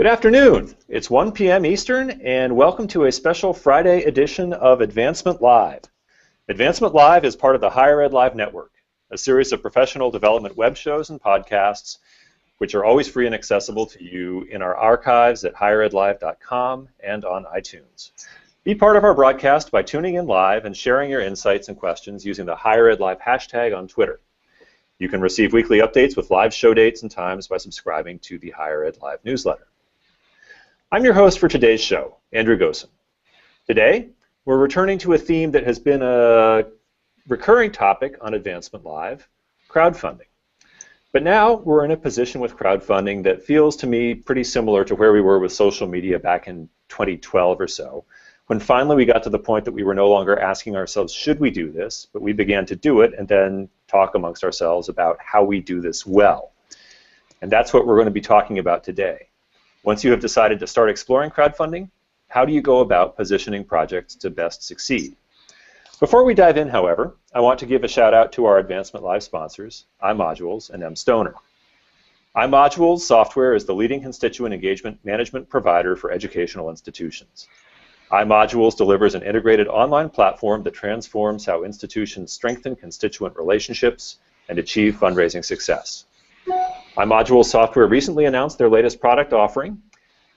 Good afternoon. It's 1 p.m. Eastern, and welcome to a special Friday edition of Advancement Live. Advancement Live is part of the Higher Ed Live Network, a series of professional development web shows and podcasts, which are always free and accessible to you in our archives at higheredlive.com and on iTunes. Be part of our broadcast by tuning in live and sharing your insights and questions using the Higher Ed Live hashtag on Twitter. You can receive weekly updates with live show dates and times by subscribing to the Higher Ed Live newsletter. I'm your host for today's show, Andrew Gosen. Today, we're returning to a theme that has been a recurring topic on Advancement Live, crowdfunding. But now we're in a position with crowdfunding that feels to me pretty similar to where we were with social media back in 2012 or so, when finally we got to the point that we were no longer asking ourselves, should we do this, but we began to do it and then talk amongst ourselves about how we do this well. And that's what we're going to be talking about today. Once you have decided to start exploring crowdfunding, how do you go about positioning projects to best succeed? Before we dive in, however, I want to give a shout out to our Advancement Live sponsors, iModules and mStoner. iModules software is the leading constituent engagement management provider for educational institutions. iModules delivers an integrated online platform that transforms how institutions strengthen constituent relationships and achieve fundraising success. iModules software recently announced their latest product offering.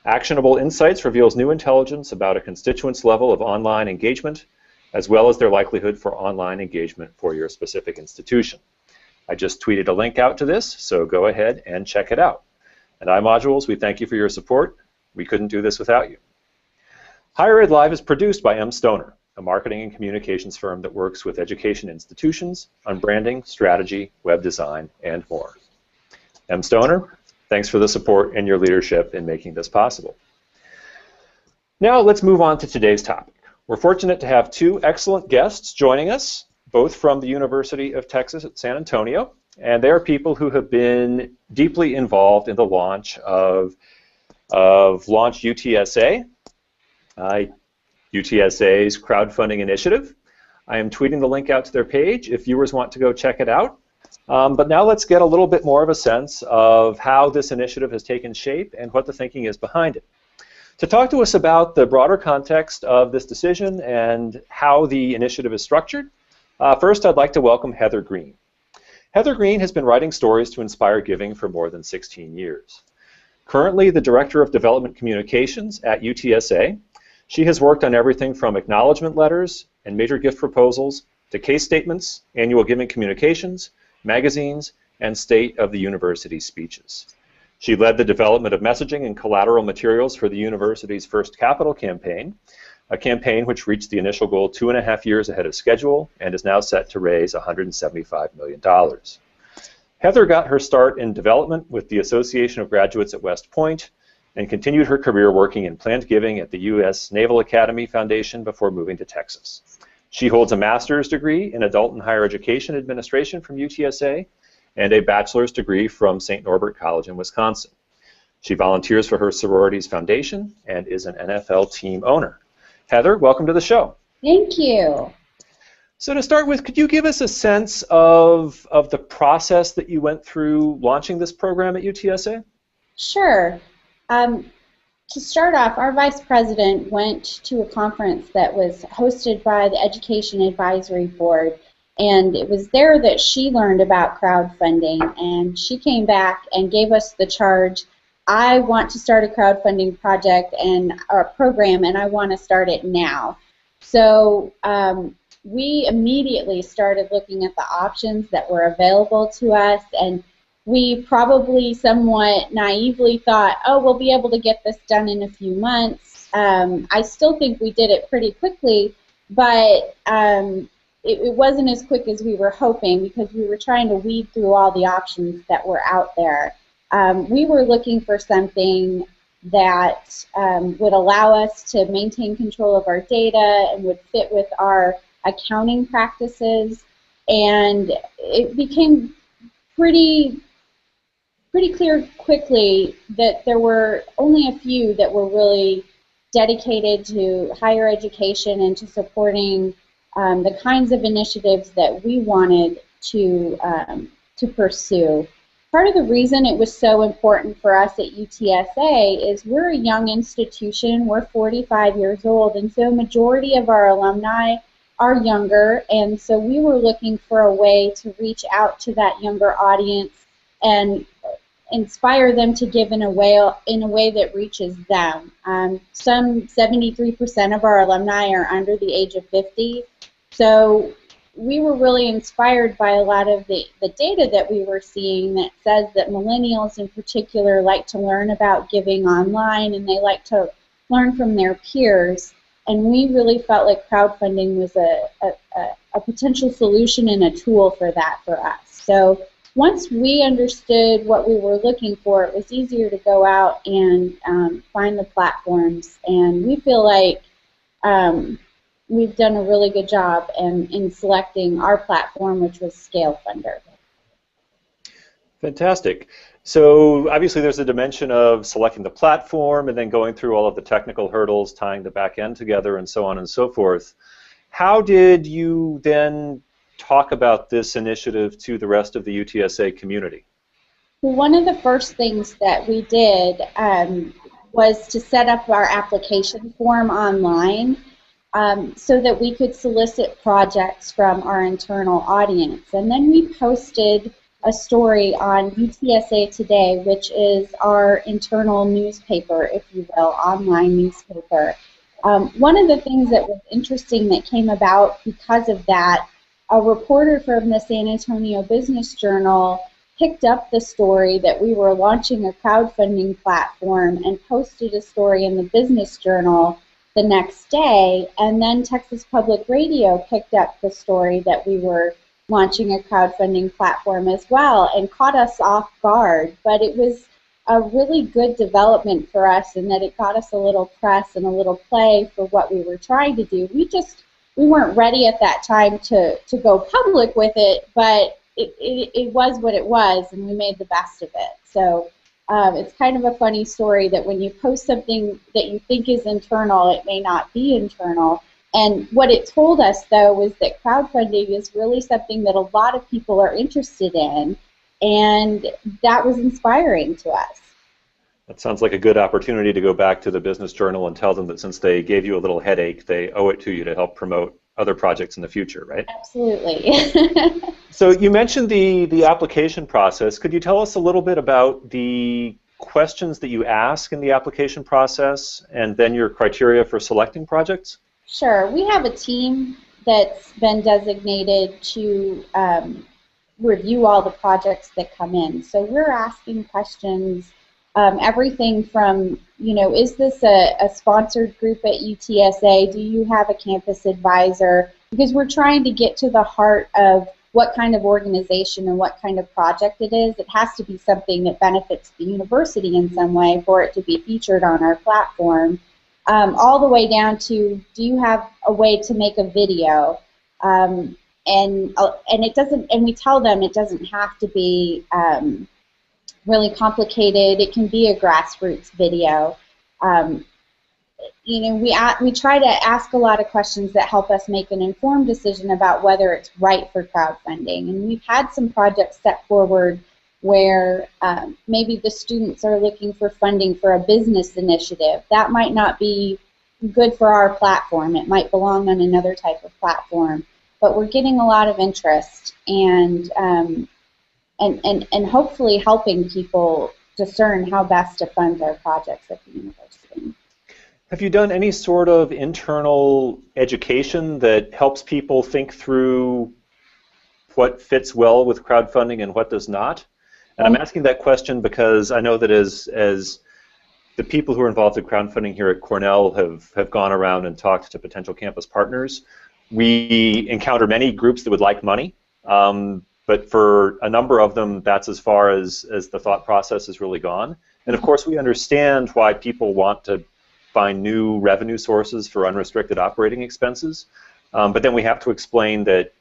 Actionable Insights reveals new intelligence about a constituent's level of online engagement, as well as their likelihood for online engagement for your specific institution. I just tweeted a link out to this, so go ahead and check it out. And iModules, we thank you for your support. We couldn't do this without you. Higher Ed Live is produced by mStoner, a marketing and communications firm that works with education institutions on branding, strategy, web design, and more. mStoner, thanks for the support and your leadership in making this possible. Now let's move on to today's topic. We're fortunate to have two excellent guests joining us, both from the University of Texas at San Antonio, and they are people who have been deeply involved in the launch of Launch UTSA, UTSA's crowdfunding initiative. I am tweeting the link out to their page if viewers want to go check it out. But now let's get a little bit more of a sense of how this initiative has taken shape and what the thinking is behind it. To talk to us about the broader context of this decision and how the initiative is structured, first I'd like to welcome Heather Green. Heather Green has been writing stories to inspire giving for more than 16 years. Currently the Director of Development Communications at UTSA, she has worked on everything from acknowledgement letters and major gift proposals to case statements, annual giving communications, magazines, and State of the University speeches. She led the development of messaging and collateral materials for the university's first capital campaign, a campaign which reached the initial goal 2.5 years ahead of schedule and is now set to raise $175 million. Heather got her start in development with the Association of Graduates at West Point and continued her career working in planned giving at the U.S. Naval Academy Foundation before moving to Texas. She holds a master's degree in adult and higher education administration from UTSA and a bachelor's degree from St. Norbert College in Wisconsin. She volunteers for her sorority's foundation and is an NFL team owner. Heather, welcome to the show. Thank you. So to start with, could you give us a sense of the process that you went through launching this program at UTSA? Sure. To start off, our vice president went to a conference that was hosted by the Education Advisory Board, and it was there that she learned about crowdfunding, and she came back and gave us the charge, I want to start a crowdfunding project or a program, and I want to start it now. So we immediately started looking at the options that were available to us, and we probably somewhat naively thought, oh, we'll be able to get this done in a few months. I still think we did it pretty quickly, but it wasn't as quick as we were hoping because we were trying to weed through all the options that were out there. We were looking for something that would allow us to maintain control of our data and would fit with our accounting practices, and it became pretty clear quickly that there were only a few that were really dedicated to higher education and to supporting the kinds of initiatives that we wanted to pursue. part of the reason it was so important for us at UTSA is we're a young institution. We're 45 years old, and so majority of our alumni are younger, and so we were looking for a way to reach out to that younger audience and inspire them to give in a way that reaches them. Some 73% of our alumni are under the age of 50, so we were really inspired by a lot of the data that we were seeing that says that millennials in particular like to learn about giving online, and they like to learn from their peers. And we really felt like crowdfunding was a potential solution and a tool for that for us. So once we understood what we were looking for, it was easier to go out and find the platforms. And we feel like we've done a really good job in selecting our platform, which was ScaleFunder. Fantastic. So obviously there's a dimension of selecting the platform and then going through all of the technical hurdles, tying the back end together, and so on and so forth. How did you then talk about this initiative to the rest of the UTSA community? Well, one of the first things that we did was to set up our application form online so that we could solicit projects from our internal audience. And then we posted a story on UTSA Today, which is our internal newspaper, if you will, online newspaper. One of the things that was interesting that came about because of that, a reporter from the San Antonio Business Journal picked up the story that we were launching a crowdfunding platform and posted a story in the Business Journal the next day, and then Texas Public Radio picked up the story that we were launching a crowdfunding platform as well and caught us off guard. But it was a really good development for us in that it got us a little press and a little play for what we were trying to do. We weren't ready at that time to go public with it, but it was what it was, and we made the best of it. So it's kind of a funny story that when you post something that you think is internal, it may not be internal. And what it told us, though, was that crowdfunding is really something that a lot of people are interested in, and that was inspiring to us. That sounds like a good opportunity to go back to the Business Journal and tell them that since they gave you a little headache, they owe it to you to help promote other projects in the future, right? Absolutely. So you mentioned the application process. Could you tell us a little bit about the questions that you ask in the application process and then your criteria for selecting projects? Sure. We have a team that's been designated to review all the projects that come in. So we're asking questions, everything from, is this a sponsored group at UTSA? Do you have a campus advisor? Because we're trying to get to the heart of what kind of organization and what kind of project it is. It has to be something that benefits the university in some way for it to be featured on our platform. All the way down to, do you have a way to make a video? And it doesn't. And we tell them it doesn't have to be really complicated. It can be a grassroots video. We try to ask a lot of questions that help us make an informed decision about whether it's right for crowdfunding. And we've had some projects set forward where maybe the students are looking for funding for a business initiative. That might not be good for our platform. It might belong on another type of platform. But we're getting a lot of interest and hopefully helping people discern how best to fund their projects at the university. Have you done any sort of internal education that helps people think through what fits well with crowdfunding and what does not? And I'm asking that question because I know that as the people who are involved in crowdfunding here at Cornell have gone around and talked to potential campus partners, we encounter many groups that would like money, but for a number of them, that's as far as the thought process has really gone. And of course, we understand why people want to find new revenue sources for unrestricted operating expenses, but then we have to explain that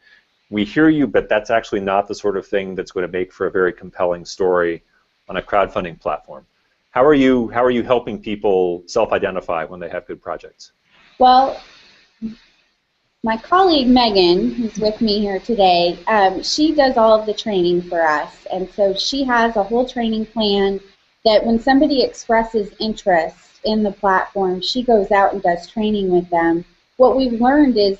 we hear you, but that's actually not the sort of thing that's going to make for a very compelling story on a crowdfunding platform. How are you helping people self-identify when they have good projects? Well, my colleague Megan, who's with me here today, she does all of the training for us. And so she has a whole training plan that when somebody expresses interest in the platform, she goes out and does training with them. What we've learned is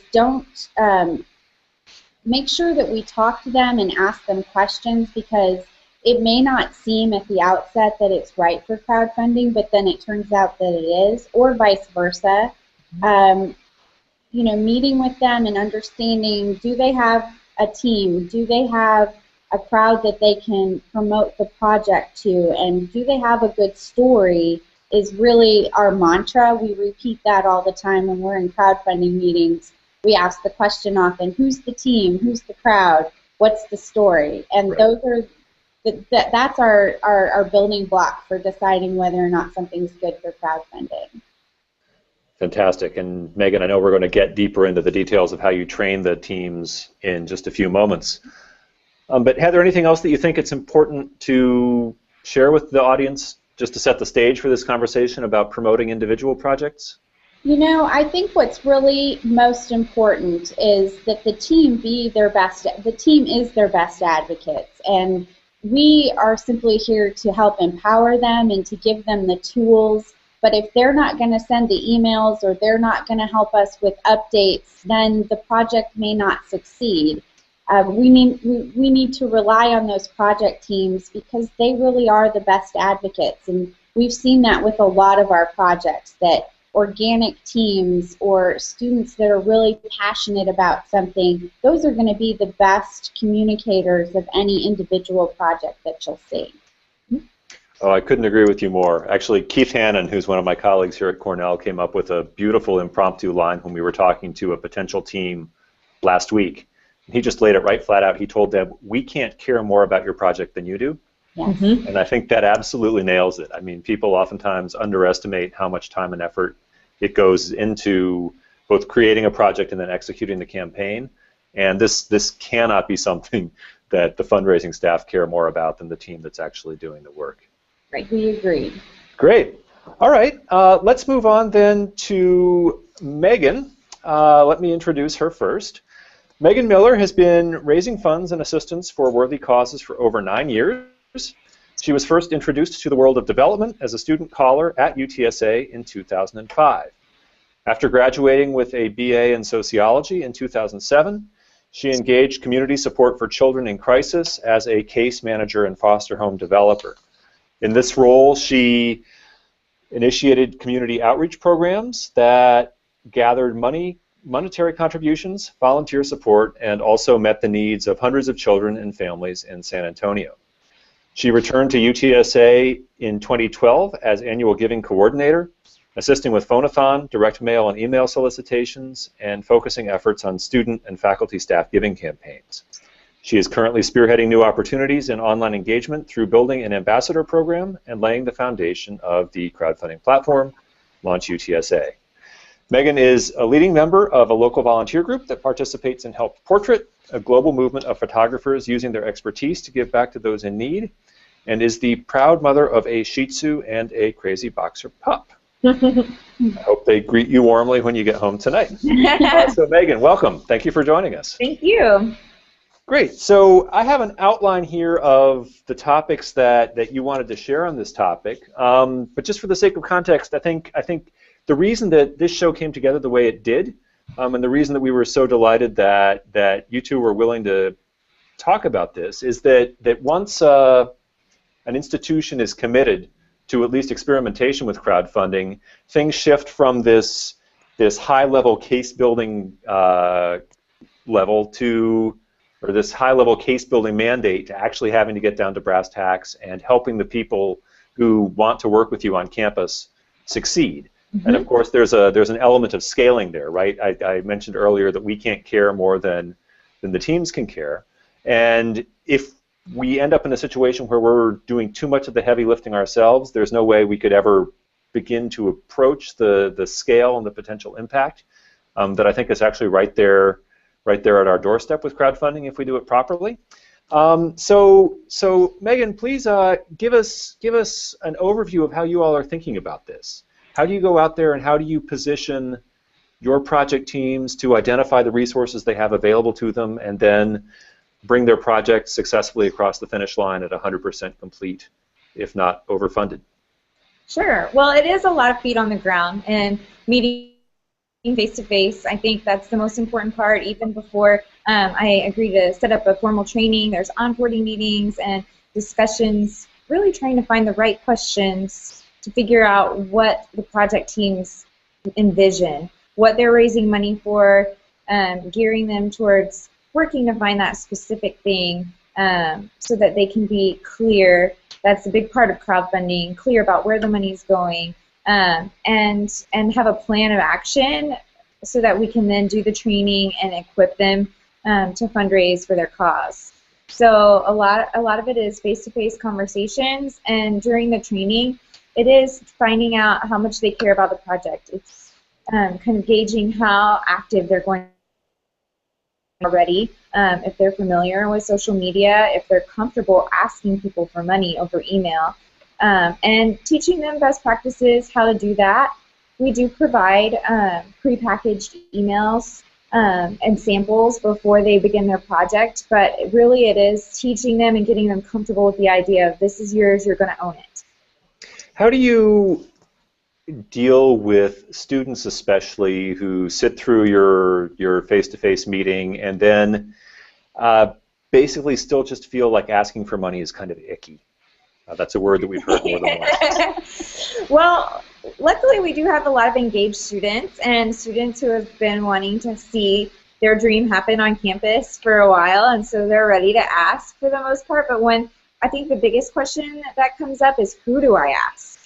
make sure that we talk to them and ask them questions, because it may not seem at the outset that it's right for crowdfunding, but then it turns out that it is, or vice versa. Meeting with them and understanding, do they have a team? Do they have a crowd that they can promote the project to? And do they have a good story is really our mantra. We repeat that all the time when we're in crowdfunding meetings. We ask the question often, who's the team? Who's the crowd? What's the story? And right. Those are that's our building block for deciding whether or not something's good for crowdfunding. Fantastic. And Megan, I know we're going to get deeper into the details of how you train the teams in just a few moments. But Heather, anything else that you think it's important to share with the audience just to set the stage for this conversation about promoting individual projects? I think what's really most important is that the team is their best advocates, and we are simply here to help empower them and to give them the tools. But if they're not going to send the emails or they're not going to help us with updates, then the project may not succeed. We need to rely on those project teams because they really are the best advocates, and we've seen that with a lot of our projects, that organic teams or students that are really passionate about something, those are going to be the best communicators of any individual project that you'll see. Oh, I couldn't agree with you more. Actually, Keith Hannon, who's one of my colleagues here at Cornell, came up with a beautiful impromptu line when we were talking to a potential team last week. He just laid it right flat out. He told them, we can't care more about your project than you do. Yes. Mm-hmm. And I think that absolutely nails it. I mean, people oftentimes underestimate how much time and effort it goes into both creating a project and then executing the campaign. And this cannot be something that the fundraising staff care more about than the team that's actually doing the work. Right, we agree. Great. All right, let's move on then to Megan. Let me introduce her first. Megan Miller has been raising funds and assistance for worthy causes for over 9 years. She was first introduced to the world of development as a student caller at UTSA in 2005. After graduating with a BA in sociology in 2007, she engaged community support for children in crisis as a case manager and foster home developer. In this role, she initiated community outreach programs that gathered monetary contributions, volunteer support, and also met the needs of hundreds of children and families in San Antonio. She returned to UTSA in 2012 as annual giving coordinator, assisting with phone-a-thon, direct mail and email solicitations, and focusing efforts on student and faculty staff giving campaigns. She is currently spearheading new opportunities in online engagement through building an ambassador program and laying the foundation of the crowdfunding platform, Launch UTSA. Megan is a leading member of a local volunteer group that participates in Help Portrait, a global movement of photographers using their expertise to give back to those in need, and is the proud mother of a Shih Tzu and a crazy boxer pup. I hope they greet you warmly when you get home tonight. So Megan, welcome. Thank you for joining us. Thank you. Great. So I have an outline here of the topics that you wanted to share on this topic, but just for the sake of context, I think the reason that this show came together the way it did, and the reason that we were so delighted that you two were willing to talk about this, is that once an institution is committed to at least experimentation with crowdfunding, things shift from this high-level case-building level to, or this high-level case-building mandate, to actually having to get down to brass tacks and helping the people who want to work with you on campus succeed. Mm-hmm. And of course, there's an element of scaling there, right? I mentioned earlier that we can't care more than the teams can care. And if we end up in a situation where we're doing too much of the heavy lifting ourselves, there's no way we could ever begin to approach the scale and the potential impact that I think is actually right there at our doorstep with crowdfunding if we do it properly. So Megan, please give us an overview of how you all are thinking about this. How do you go out there and how do you position your project teams to identify the resources they have available to them and then bring their project successfully across the finish line at 100% complete, if not overfunded? Sure. Well, it is a lot of feet on the ground and meeting face-to-face. I think that's the most important part. Even before I agree to set up a formal training, there's onboarding meetings and discussions, really trying to find the right questions to figure out what the project teams envision, what they're raising money for, gearing them towards working to find that specific thing so that they can be clear. That's a big part of crowdfunding, clear about where the money's going, and have a plan of action so that we can then do the training and equip them to fundraise for their cause. So a lot of it is face-to-face conversations, and during the training, it is finding out how much they care about the project. It's kind of gauging how active they're going already, if they're familiar with social media, if they're comfortable asking people for money over email, and teaching them best practices, how to do that. We do provide prepackaged emails and samples before they begin their project, but really it is teaching them and getting them comfortable with the idea of this is yours, you're going to own it. How do you deal with students especially who sit through your face-to-face meeting and then basically still just feel like asking for money is kind of icky? That's a word that we've heard more than once. Well, luckily we do have a lot of engaged students and students who have been wanting to see their dream happen on campus for a while, and so they're ready to ask for the most part. But I think the biggest question that comes up is, who do I ask?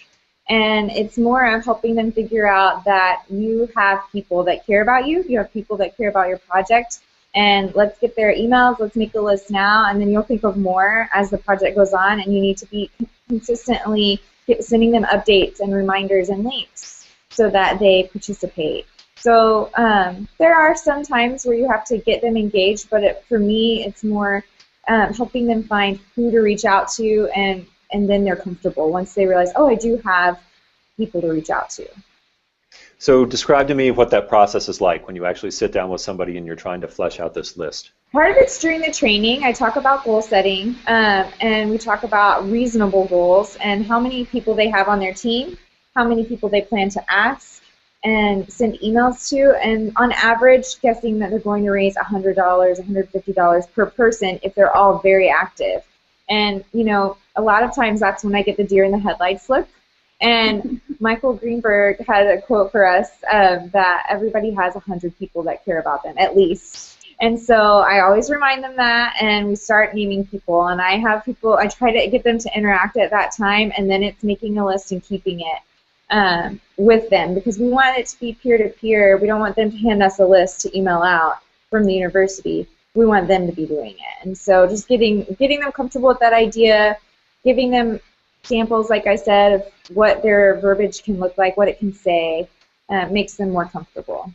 And it's more of helping them figure out that you have people that care about you, you have people that care about your project, and let's get their emails, let's make a list now, and then you'll think of more as the project goes on, and you need to be consistently sending them updates and reminders and links so that they participate. So there are some times where you have to get them engaged, but for me it's more helping them find who to reach out to, and then they're comfortable once they realize, oh, I do have people to reach out to. So describe to me what that process is like when you actually sit down with somebody and you're trying to flesh out this list. Part of it's during the training. I talk about goal setting, and we talk about reasonable goals and how many people they have on their team, how many people they plan to ask and send emails to, and on average guessing that they're going to raise $100, $150 per person if they're all very active. And, you know, a lot of times that's when I get the deer in the headlights look. And Michael Greenberg had a quote for us that everybody has 100 people that care about them, at least. And so I always remind them that, and we start naming people. And I have people, I try to get them to interact at that time, and then it's making a list and keeping it with them, because we want it to be peer-to-peer. We don't want them to hand us a list to email out from the university. We want them to be doing it. And so just getting them comfortable with that idea, giving them samples, like I said, of what their verbiage can look like, what it can say, makes them more comfortable.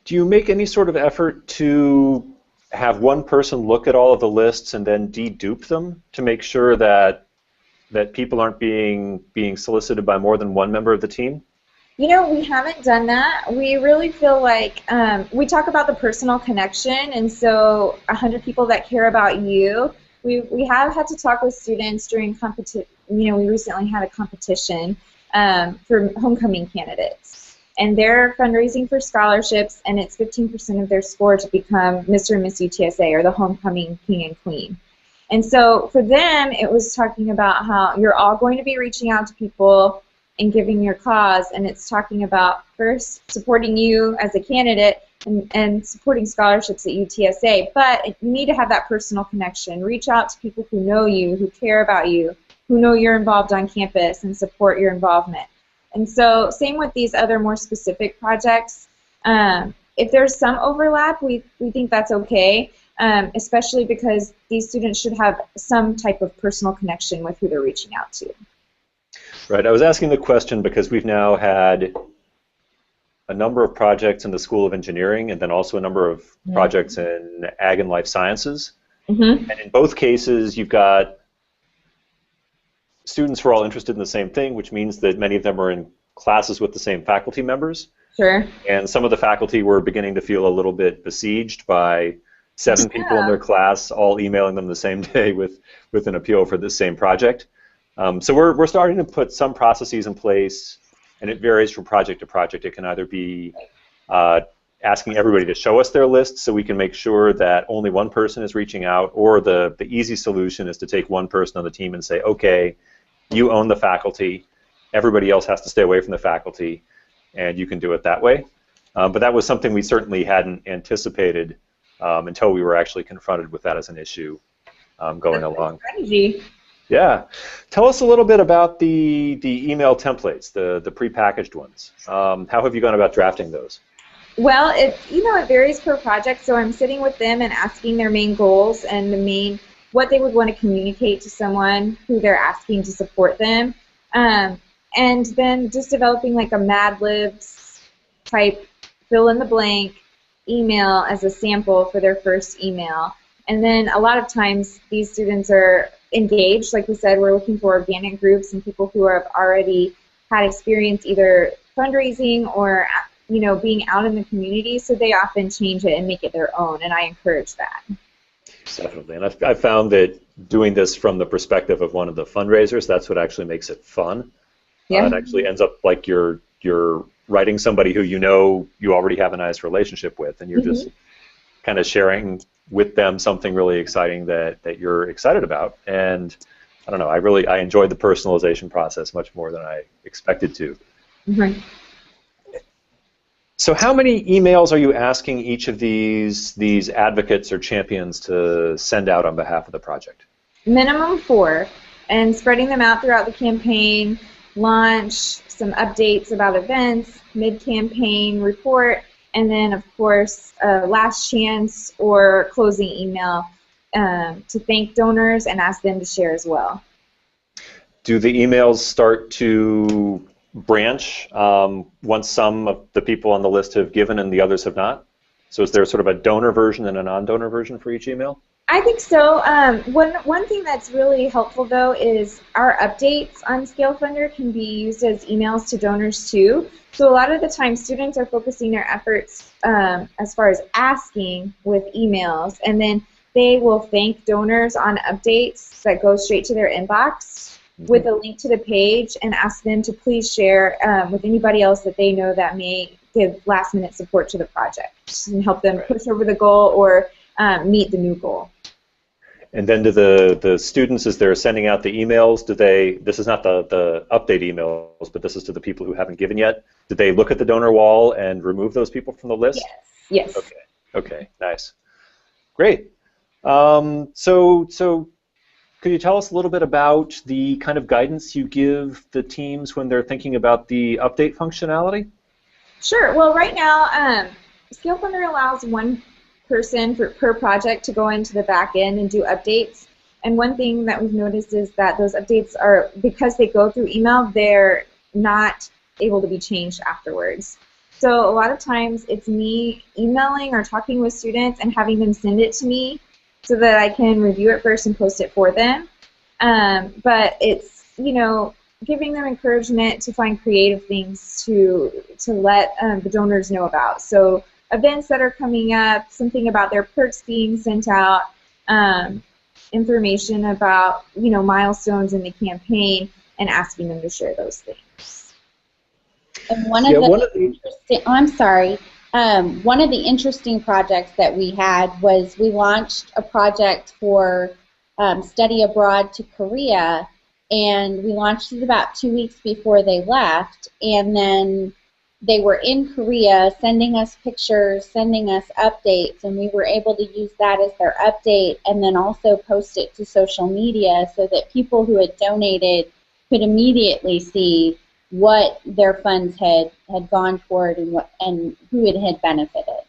Do you make any sort of effort to have one person look at all of the lists and then dedupe them to make sure that people aren't being solicited by more than one member of the team? You know, we haven't done that. We really feel like we talk about the personal connection, and so 100 people that care about you. We have had to talk with students during competition. You know, we recently had a competition for homecoming candidates, and they're fundraising for scholarships, and it's 15% of their score to become Mr. and Miss UTSA, or the homecoming king and queen. And so for them, it was talking about how you're all going to be reaching out to people and giving your cause, and it's talking about first supporting you as a candidate and supporting scholarships at UTSA, but you need to have that personal connection. Reach out to people who know you, who care about you, who know you're involved on campus and support your involvement. And so same with these other more specific projects. If there's some overlap, we think that's okay, especially because these students should have some type of personal connection with who they're reaching out to. Right. I was asking the question because we've now had a number of projects in the School of Engineering and then also a number of projects in Ag and Life Sciences. And in both cases, you've got students who are all interested in the same thing, which means that many of them are in classes with the same faculty members. Sure. And some of the faculty were beginning to feel a little bit besieged by 7 people in their class all emailing them the same day with an appeal for the same project. So we're starting to put some processes in place, and it varies from project to project. It can either be asking everybody to show us their list so we can make sure that only one person is reaching out, or the easy solution is to take one person on the team and say, okay, you own the faculty, everybody else has to stay away from the faculty, and you can do it that way. But that was something we certainly hadn't anticipated until we were actually confronted with that as an issue going along. Strategy. Yeah. Tell us a little bit about the email templates, the prepackaged ones. How have you gone about drafting those? Well, it varies per project, so I'm sitting with them and asking their main goals and what they would want to communicate to someone who they're asking to support them. And then just developing like a Mad Libs type fill in the blank email as a sample for their first email. And then a lot of times these students are engaged. Like we said, we're looking for organic groups and people who have already had experience either fundraising or being out in the community, so they often change it and make it their own, and I encourage that. Definitely, and I've found that doing this from the perspective of one of the fundraisers, that's what actually makes it fun. Yeah. It actually ends up like you're writing somebody who you already have a nice relationship with, and you're just kind of sharing with them something really exciting that you're excited about. And I don't know, I enjoyed the personalization process much more than I expected to. Mm-hmm. So how many emails are you asking each of these advocates or champions to send out on behalf of the project? Minimum 4, and spreading them out throughout the campaign, launch, some updates about events, mid-campaign report, and then, of course, last chance or closing email to thank donors and ask them to share as well. Do the emails start to branch once some of the people on the list have given and the others have not? So is there sort of a donor version and a non-donor version for each email? I think so. One thing that's really helpful, though, is our updates on ScaleFunder can be used as emails to donors, too. So a lot of the time, students are focusing their efforts as far as asking with emails, and then they will thank donors on updates that go straight to their inbox with a link to the page and ask them to please share with anybody else that they know that may give last-minute support to the project and help them push over the goal or meet the new goal. And then do the students, as they're sending out the emails, this is not the update emails, but this is to the people who haven't given yet, do they look at the donor wall and remove those people from the list? Yes. Okay, nice. Great. So could you tell us a little bit about the kind of guidance you give the teams when they're thinking about the update functionality? Sure. Well, right now, ScaleFunder allows one person per project to go into the back end and do updates. And one thing that we've noticed is that those updates are, because they go through email, they're not able to be changed afterwards. So a lot of times it's me emailing or talking with students and having them send it to me so that I can review it first and post it for them. But it's, giving them encouragement to find creative things to let the donors know about. So events that are coming up, something about their perks being sent out, information about, milestones in the campaign, and asking them to share those things. And one of the interesting projects that we had was we launched a project for study abroad to Korea, and we launched it about 2 weeks before they left, and then they were in Korea sending us pictures, sending us updates, and we were able to use that as their update and then also post it to social media so that people who had donated could immediately see what their funds had gone toward and who it had benefited.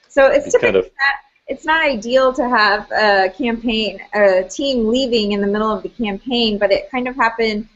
So it's typically it's not ideal to have a team leaving in the middle of the campaign, but it kind of happened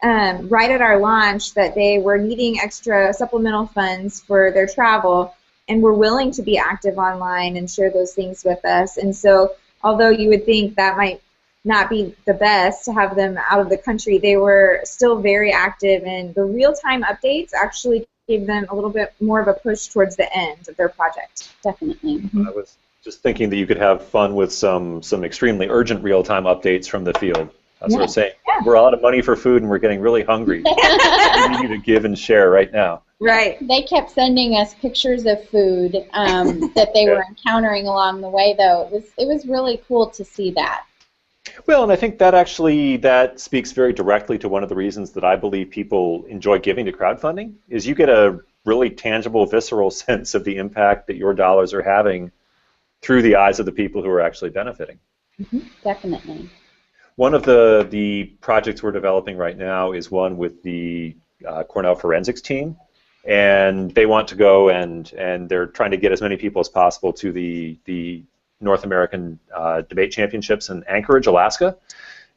right at our launch that they were needing extra supplemental funds for their travel and were willing to be active online and share those things with us. And so although you would think that might not be the best to have them out of the country, they were still very active, and the real-time updates actually gave them a little bit more of a push towards the end of their project. Definitely. I was just thinking that you could have fun with some extremely urgent real-time updates from the field. That's what I'm saying. Yeah. We're out of money for food and we're getting really hungry. We need you to give and share right now. Right. They kept sending us pictures of food that they were encountering along the way, though. It was really cool to see that. Well, and I think that speaks very directly to one of the reasons that I believe people enjoy giving to crowdfunding, is you get a really tangible, visceral sense of the impact that your dollars are having through the eyes of the people who are actually benefiting. Mm-hmm. Definitely. One of the projects we're developing right now is one with the Cornell forensics team, and they want to go and they're trying to get as many people as possible to the North American Debate Championships in Anchorage, Alaska.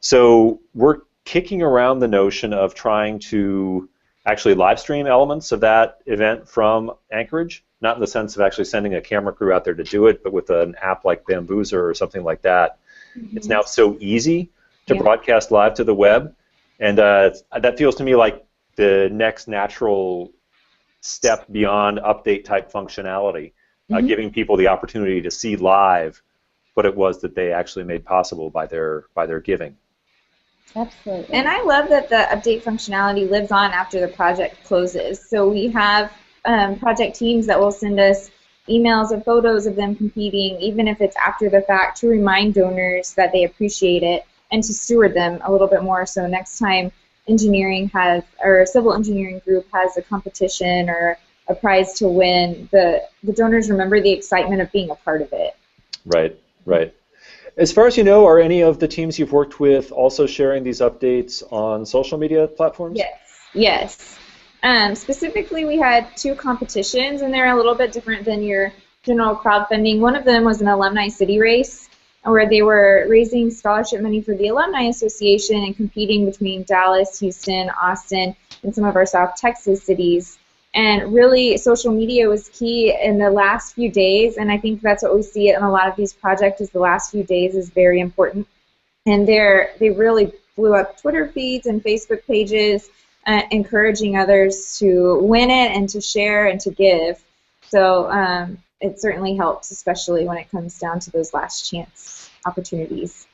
So we're kicking around the notion of trying to actually live stream elements of that event from Anchorage, not in the sense of actually sending a camera crew out there to do it, but with an app like Bambuser or something like that. Mm-hmm. It's now so easy to broadcast live to the web, and that feels to me like the next natural step beyond update type functionality, giving people the opportunity to see live what it was that they actually made possible by their giving. Absolutely. And I love that the update functionality lives on after the project closes. So we have project teams that will send us emails of photos of them competing, even if it's after the fact, to remind donors that they appreciate it and to steward them a little bit more. So next time engineering has, or a civil engineering group has a competition or a prize to win, the donors remember the excitement of being a part of it. Right, right. As far as you know, are any of the teams you've worked with also sharing these updates on social media platforms? Yes. Specifically, we had 2 competitions, and they're a little bit different than your general crowdfunding. One of them was an alumni city race, where they were raising scholarship money for the Alumni Association and competing between Dallas, Houston, Austin, and some of our South Texas cities. And really, social media was key in the last few days, and I think that's what we see in a lot of these projects, is the last few days is very important. And they really blew up Twitter feeds and Facebook pages, encouraging others to win it and to share and to give. So it certainly helps, especially when it comes down to those last chance opportunities.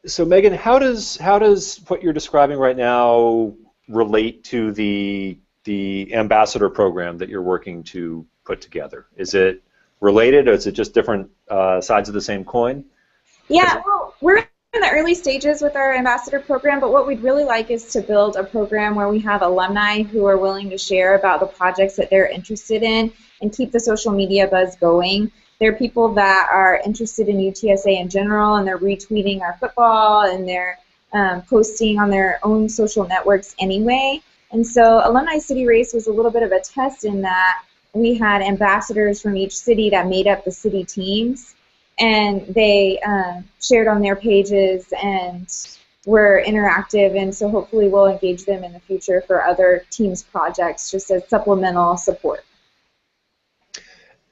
So Megan, how does what you're describing right now relate to the ambassador program that you're working to put together? Is it related, or is it just different sides of the same coin? Yeah, well, we're in the early stages with our ambassador program, but what we'd really like is to build a program where we have alumni who are willing to share about the projects that they're interested in and keep the social media buzz going. There are people that are interested in UTSA in general, and they're retweeting our football, and they're posting on their own social networks anyway. And so Alumni City Race was a little bit of a test in that we had ambassadors from each city that made up the city teams, and they shared on their pages and were interactive, and so hopefully we'll engage them in the future for other teams' projects just as supplemental support.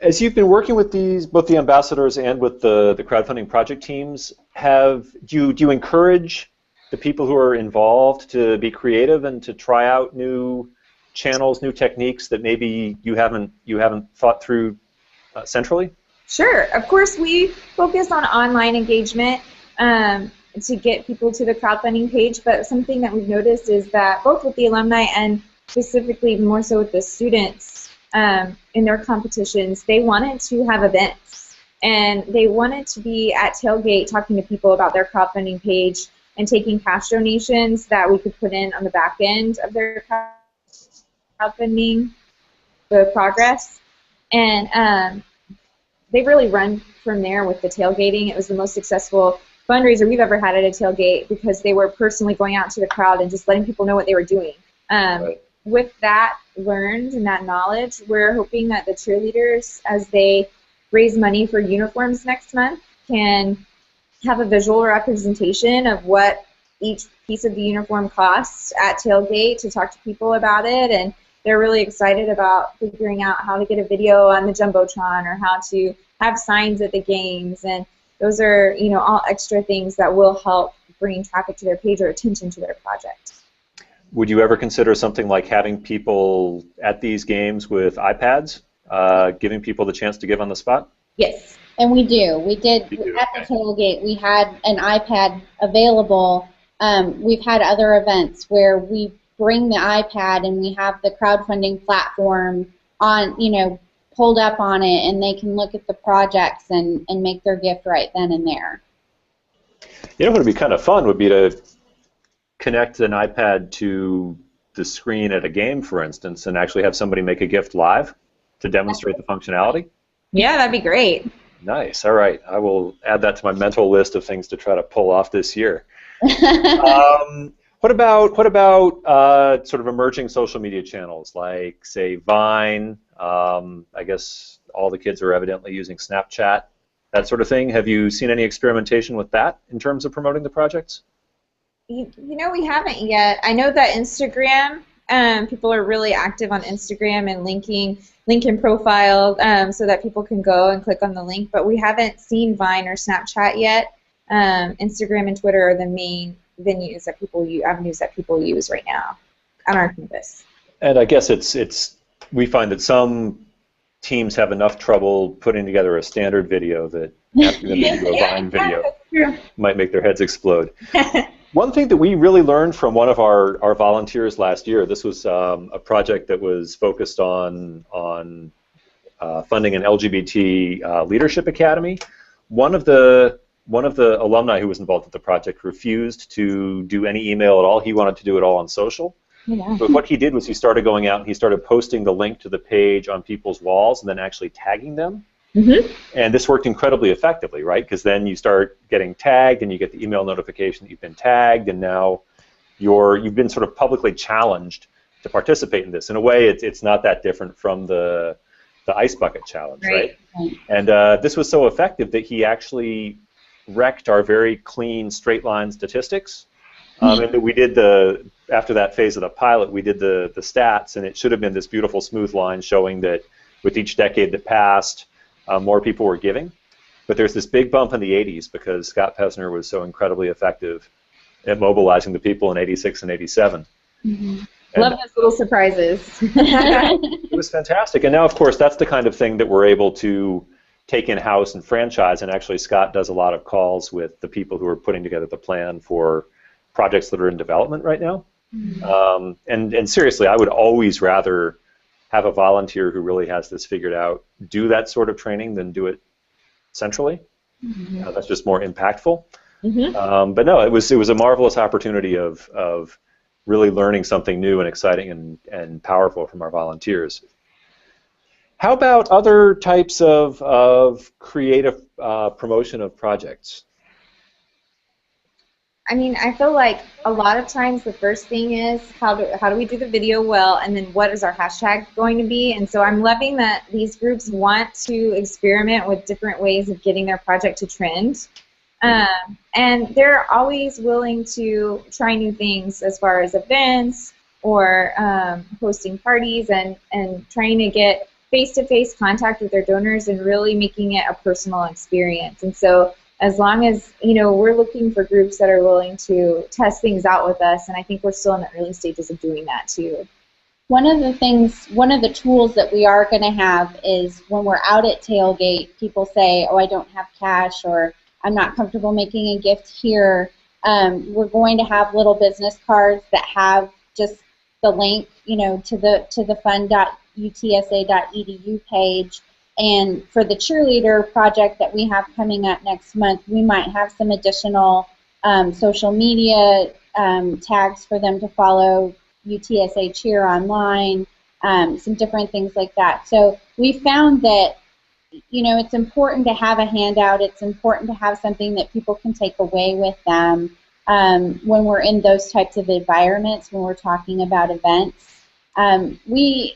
As you've been working with both the ambassadors and with the crowdfunding project teams, do you encourage the people who are involved to be creative and to try out new channels, new techniques that maybe you haven't thought through centrally? Sure. Of course, we focus on online engagement to get people to the crowdfunding page, but something that we've noticed is that both with the alumni and specifically more so with the students in their competitions, they wanted to have events, and they wanted to be at tailgate talking to people about their crowdfunding page and taking cash donations that we could put in on the back end of their crowdfunding, the progress. And they really run from there with the tailgating. It was the most successful fundraiser we've ever had at a tailgate because they were personally going out to the crowd and just letting people know what they were doing. Right. With that learned and that knowledge, we're hoping that the cheerleaders, as they raise money for uniforms next month, can have a visual representation of what each piece of the uniform costs at tailgate to talk to people about it, and they're really excited about figuring out how to get a video on the Jumbotron or how to have signs at the games, and those are, all extra things that will help bring traffic to their page or attention to their project. would you ever consider something like having people at these games with iPads, giving people the chance to give on the spot? Yes, and we do. We did You do, at okay. the tailgate. We had an iPad available. We've had other events where we bring the iPad and we have the crowdfunding platform on, pulled up on it, and they can look at the projects and make their gift right then and there. What would be kind of fun would be to connect an iPad to the screen at a game, for instance, and actually have somebody make a gift live to demonstrate the functionality. Yeah, that'd be great. Nice. All right. I will add that to my mental list of things to try to pull off this year. What about sort of emerging social media channels like, say, Vine? I guess all the kids are evidently using Snapchat, that sort of thing. Have you seen any experimentation with that in terms of promoting the projects? We haven't yet. I know that Instagram, people are really active on Instagram and linking profile so that people can go and click on the link, but we haven't seen Vine or Snapchat yet. Instagram and Twitter are the main avenues that people use right now on our campus. And I guess we find that some teams have enough trouble putting together a standard video that asking them to do a Vine video might make their heads explode. One thing that we really learned from one of our volunteers last year, this was a project that was focused on funding an LGBT leadership academy. One of the alumni who was involved with the project refused to do any email at all. He wanted to do it all on social. Yeah. But what he did was he started going out and he started posting the link to the page on people's walls and then actually tagging them. Mm-hmm. And this worked incredibly effectively, right? Because then you start getting tagged and you get the email notification that you've been tagged, and now you've been sort of publicly challenged to participate in this. In a way, it's not that different from the ice bucket challenge, right? And this was so effective that he actually wrecked our very clean straight line statistics. And that we did after that phase of the pilot, we did the stats, and it should have been this beautiful smooth line showing that with each decade that passed, more people were giving. But there's this big bump in the 80s because Scott Pesner was so incredibly effective at mobilizing the people in 86 and 87. Mm-hmm. Love those little surprises. It was fantastic. And now, of course, that's the kind of thing that we're able to take in-house and franchise. And actually, Scott does a lot of calls with the people who are putting together the plan for projects that are in development right now. Mm-hmm. And seriously, I would always rather have a volunteer who really has this figured out do that sort of training than do it centrally. Mm-hmm. That's just more impactful. Mm-hmm. But no, it was a marvelous opportunity of really learning something new and exciting and powerful from our volunteers. How about other types of creative promotion of projects? I mean, I feel like a lot of times the first thing is how do we do the video well, and then what is our hashtag going to be? And so I'm loving that these groups want to experiment with different ways of getting their project to trend. And they're always willing to try new things as far as events or hosting parties and trying to get face-to-face contact with their donors and really making it a personal experience. And so as long as, we're looking for groups that are willing to test things out with us, and I think we're still in the early stages of doing that too. One of the tools that we are going to have is when we're out at tailgate, people say, oh, I don't have cash, or I'm not comfortable making a gift here. We're going to have little business cards that have just the link, to the fund.utsa.edu page. And for the cheerleader project that we have coming up next month, we might have some additional social media tags for them to follow, UTSA Cheer online, some different things like that. So we found that, it's important to have a handout. It's important to have something that people can take away with them when we're in those types of environments, when we're talking about events. We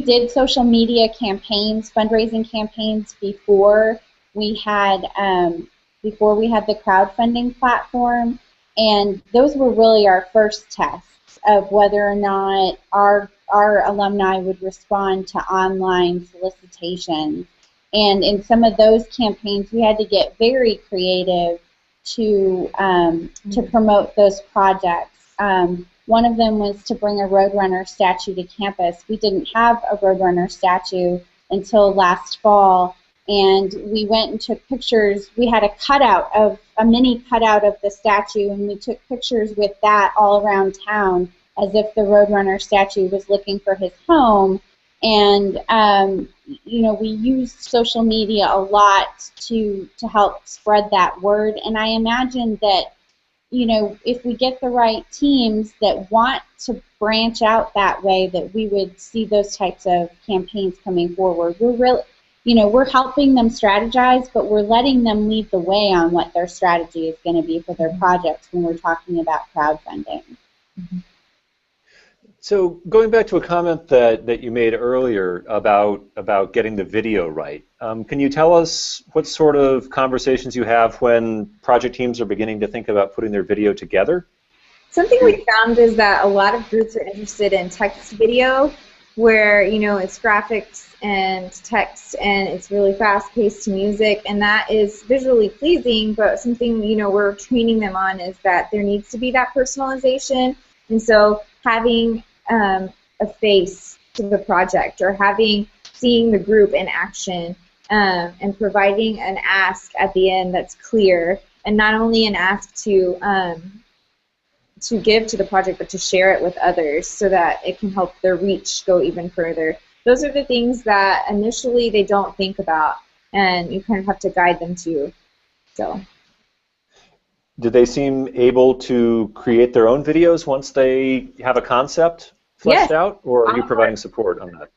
did social media campaigns, fundraising campaigns before we had the crowdfunding platform, and those were really our first tests of whether or not our alumni would respond to online solicitations. And in some of those campaigns, we had to get very creative to promote those projects. One of them was to bring a Roadrunner statue to campus. We didn't have a Roadrunner statue until last fall, and we went and took pictures. We had a mini cutout of the statue, and we took pictures with that all around town as if the Roadrunner statue was looking for his home. And we used social media a lot to help spread that word. And I imagine that, if we get the right teams that want to branch out that way, that we would see those types of campaigns coming forward. We're helping them strategize, but we're letting them lead the way on what their strategy is going to be for their projects when we're talking about crowdfunding. Mm-hmm. So going back to a comment that you made earlier about getting the video right, can you tell us what sort of conversations you have when project teams are beginning to think about putting their video together? Something we found is that a lot of groups are interested in text video, where it's graphics and text, and it's really fast-paced music, and that is visually pleasing. But something we're training them on is that there needs to be that personalization, and so having a face to the project, or seeing the group in action, and providing an ask at the end that's clear, and not only an ask to give to the project, but to share it with others so that it can help their reach go even further. Those are the things that initially they don't think about, and you kind of have to guide them to. So. Do they seem able to create their own videos once they have a concept fleshed out, or are you providing support on that?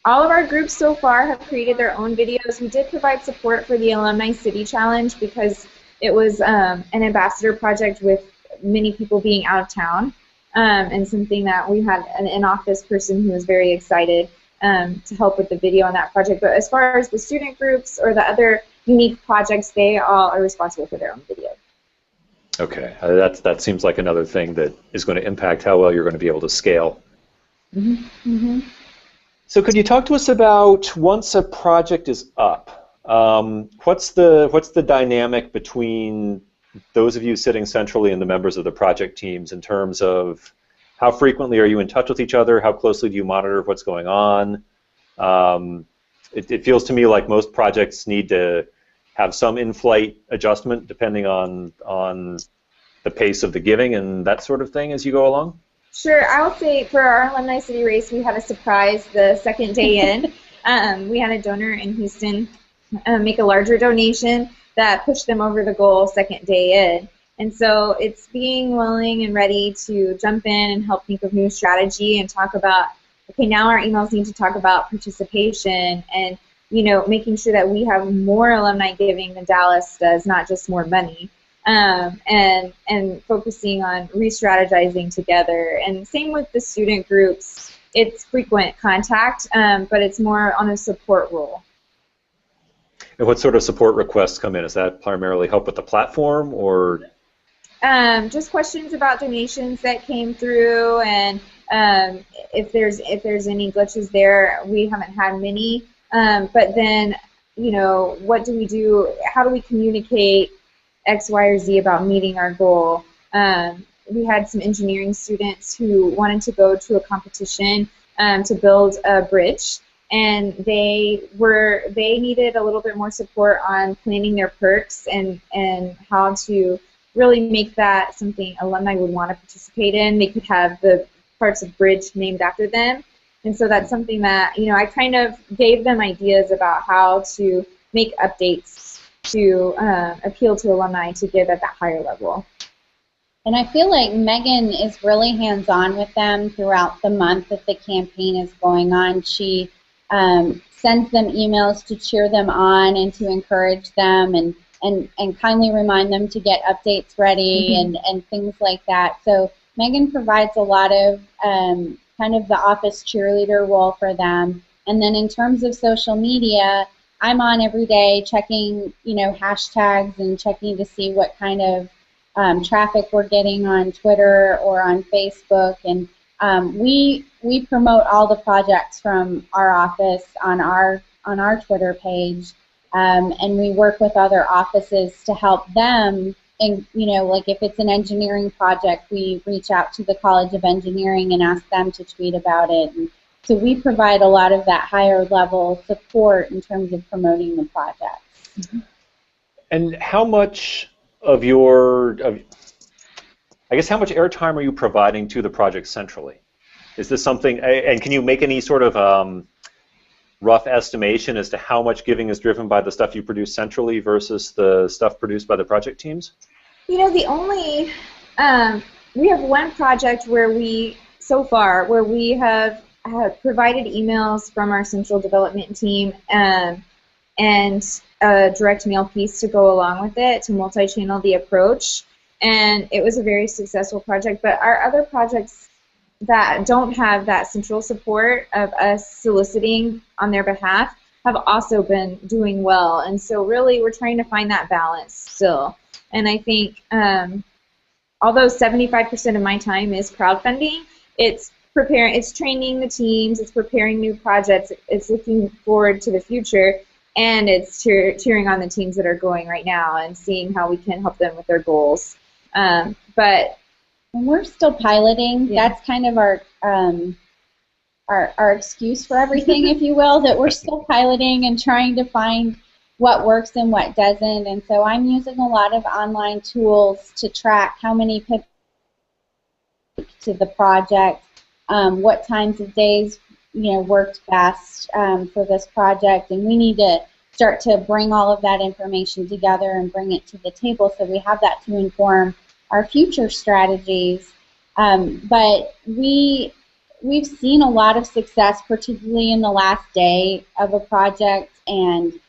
All of our groups so far have created their own videos. We did provide support for the Alumni City Challenge because it was an ambassador project with many people being out of town, and something that we had an in-office person who was very excited to help with the video on that project. But as far as the student groups or the other unique projects, they all are responsible for their own video. Okay, that seems like another thing that is going to impact how well you're going to be able to scale. Mm-hmm. Mm-hmm. So could you talk to us about, once a project is up, what's the dynamic between those of you sitting centrally and the members of the project teams in terms of how frequently are you in touch with each other, how closely do you monitor what's going on? It feels to me like most projects need to have some in-flight adjustment depending on the pace of the giving and that sort of thing as you go along? Sure. I'll say for our Alumni City race, we had a surprise the second day in. We had a donor in Houston make a larger donation that pushed them over the goal second day in. And so it's being willing and ready to jump in and help think of new strategy and talk about, okay, now our emails need to talk about participation and, making sure that we have more alumni giving than Dallas does, not just more money. And focusing on re-strategizing together. And same with the student groups. It's frequent contact, but it's more on a support role. And what sort of support requests come in? Is that primarily help with the platform, or? Just questions about donations that came through, and if there's any glitches there. We haven't had many, but then what do we do? How do we communicate X, Y, or Z about meeting our goal? We had some engineering students who wanted to go to a competition to build a bridge, and they needed a little bit more support on planning their perks and how to really make that something alumni would want to participate in. They could have the parts of bridge named after them, and so that's something that I kind of gave them ideas about how to make updates to appeal to alumni to give at that higher level. And I feel like Megan is really hands-on with them throughout the month that the campaign is going on. She sends them emails to cheer them on and to encourage them and kindly remind them to get updates ready and things like that. So Megan provides a lot of kind of the office cheerleader role for them. And then in terms of social media, I'm on every day checking, hashtags and checking to see what kind of traffic we're getting on Twitter or on Facebook, and we promote all the projects from our office on our Twitter page, and we work with other offices to help them and like if it's an engineering project, we reach out to the College of Engineering and ask them to tweet about it. And so we provide a lot of that higher level support in terms of promoting the project. And how much of your, I guess, how much airtime are you providing to the project centrally? Is this something, and can you make any sort of rough estimation as to how much giving is driven by the stuff you produce centrally versus the stuff produced by the project teams? The only, we have one project where so far, we have provided emails from our central development team and a direct mail piece to go along with it to multi-channel the approach. And it was a very successful project. But our other projects that don't have that central support of us soliciting on their behalf have also been doing well. And so really we're trying to find that balance still. And I think although 75% of my time is crowdfunding, it's training the teams, it's preparing new projects, it's looking forward to the future, and it's cheering on the teams that are going right now and seeing how we can help them with their goals. But we're still piloting. Yeah. That's kind of our excuse for everything, if you will, that we're still piloting and trying to find what works and what doesn't. And so I'm using a lot of online tools to track how many people to the project, what times of days worked best for this project, and we need to start to bring all of that information together and bring it to the table so we have that to inform our future strategies. But we've seen a lot of success, particularly in the last day of a project, and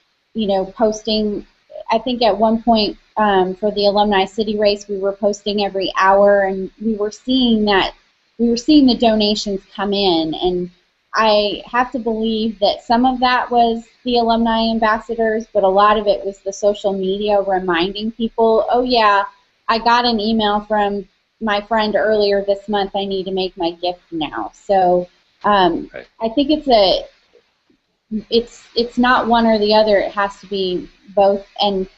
posting. I think at one point for the Alumni City Race, we were posting every hour, and we were seeing the donations come in, and I have to believe that some of that was the alumni ambassadors, but a lot of it was the social media reminding people, oh yeah, I got an email from my friend earlier this month, I need to make my gift now. So right. I think it's not one or the other, it has to be both. And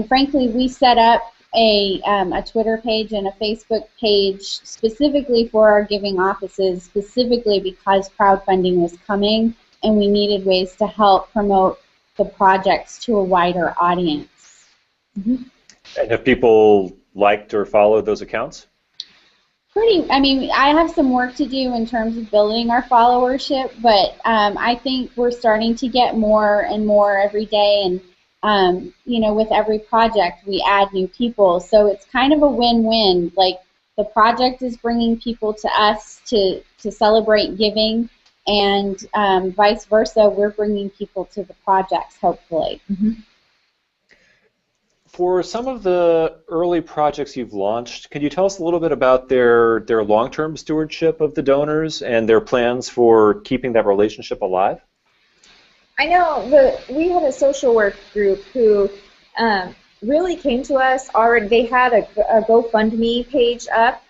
frankly, we set up a Twitter page and a Facebook page specifically for our giving offices, specifically because crowdfunding was coming and we needed ways to help promote the projects to a wider audience. Mm-hmm. And have people liked or followed those accounts? I have some work to do in terms of building our followership, but I think we're starting to get more and more every day, and with every project we add new people, so it's kind of a win-win. Like, the project is bringing people to us to celebrate giving, and vice versa, we're bringing people to the projects, hopefully. Mm-hmm. For some of the early projects you've launched, can you tell us a little bit about their long-term stewardship of the donors and their plans for keeping that relationship alive? I know we had a social work group who really came to us already. They had a GoFundMe page up.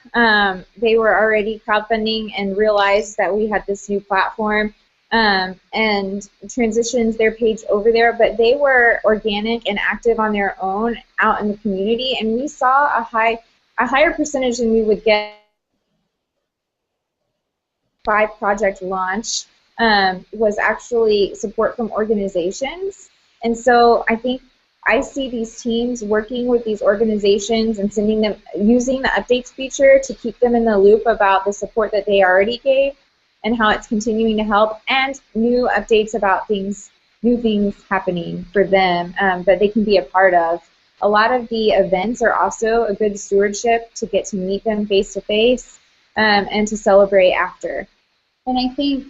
They were already crowdfunding and realized that we had this new platform and transitioned their page over there. But they were organic and active on their own out in the community, and we saw a higher percentage than we would get by project launch. Was actually support from organizations. And so I see these teams working with these organizations and sending them, using the updates feature to keep them in the loop about the support that they already gave and how it's continuing to help, and new updates about new things happening for them that they can be a part of. A lot of the events are also a good stewardship to get to meet them face to face and to celebrate after. And I think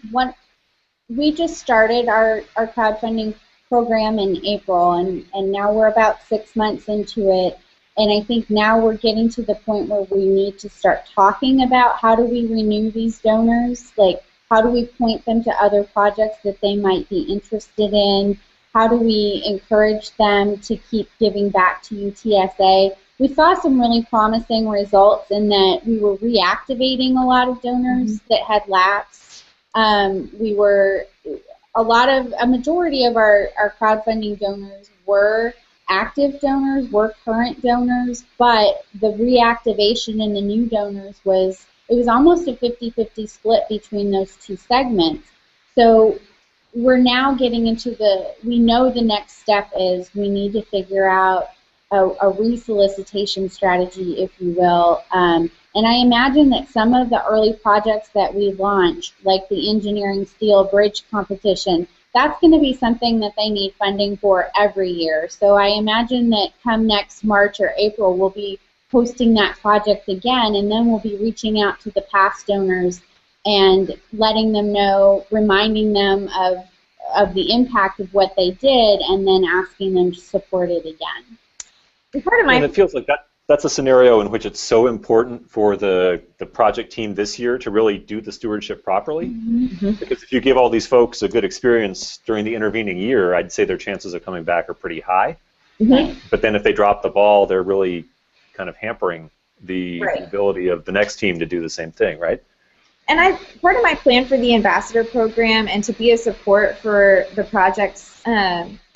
we just started our crowdfunding program in April, and now we're about 6 months into it, and I think now we're getting to the point where we need to start talking about how do we renew these donors, like how do we point them to other projects that they might be interested in, how do we encourage them to keep giving back to UTSA. We saw some really promising results in that we were reactivating a lot of donors that had lapsed. A majority of our crowdfunding donors were active donors were current donors, but the reactivation and the new donors it was almost a 50-50 split between those two segments. So we're now getting into we know the next step is we need to figure out a resolicitation strategy, if you will. And I imagine that some of the early projects that we launched, like the engineering steel bridge competition, that's going to be something that they need funding for every year. So I imagine that come next March or April, we'll be hosting that project again, and then we'll be reaching out to the past donors and letting them know, reminding them of the impact of what they did, and then asking them to support it again. And it feels like that's a scenario in which it's so important for the project team this year to really do the stewardship properly. Mm-hmm. Because if you give all these folks a good experience during the intervening year, I'd say their chances of coming back are pretty high. Mm-hmm. But then if they drop the ball, they're really kind of hampering the ability of the next team to do the same thing, right? And part of my plan for the ambassador program and to be a support for the projects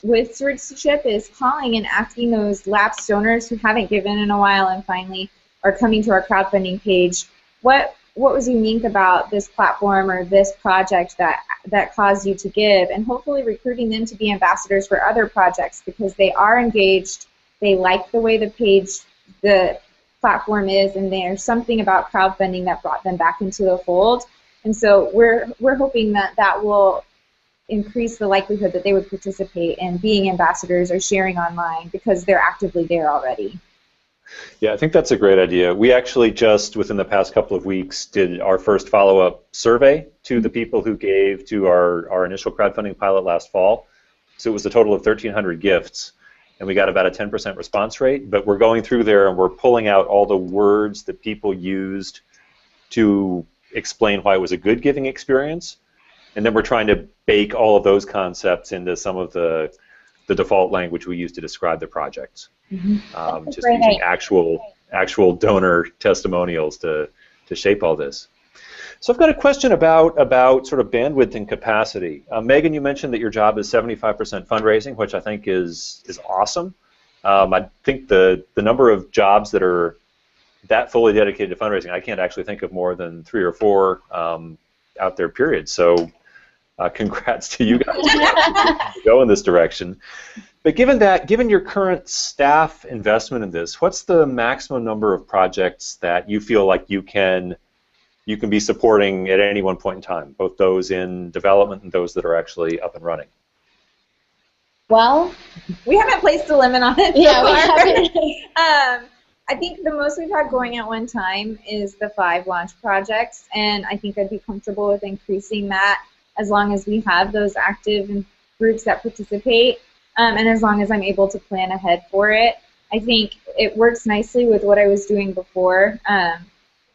with stewardship is calling and asking those lapsed donors who haven't given in a while and finally are coming to our crowdfunding page, what was unique about this platform or this project that caused you to give, and hopefully recruiting them to be ambassadors for other projects because they are engaged, they like the way the platform is, and there's something about crowdfunding that brought them back into the fold. And so we're hoping that will increase the likelihood that they would participate in being ambassadors or sharing online because they're actively there already. Yeah, I think that's a great idea. We actually just, within the past couple of weeks, did our first follow-up survey to the people who gave to our initial crowdfunding pilot last fall. So it was a total of 1,300 gifts, and we got about a 10% response rate. But we're going through there and we're pulling out all the words that people used to explain why it was a good giving experience. And then we're trying to bake all of those concepts into some of the default language we use to describe the projects. Mm-hmm. Just using actual donor testimonials to shape all this. So I've got a question about sort of bandwidth and capacity. Megan, you mentioned that your job is 75% fundraising, which I think is awesome. I think the number of jobs that are that fully dedicated to fundraising, I can't actually think of more than 3 or 4 out there, period. So congrats to you guys to go in this direction. But given your current staff investment in this, what's the maximum number of projects that you feel like you can be supporting at any one point in time, both those in development and those that are actually up and running? Well, we haven't placed a limit on it. Yeah, we haven't. I think the most we've had going at one time is the 5 launch projects, and I think I'd be comfortable with increasing that as long as we have those active groups that participate, and as long as I'm able to plan ahead for it. I think it works nicely with what I was doing before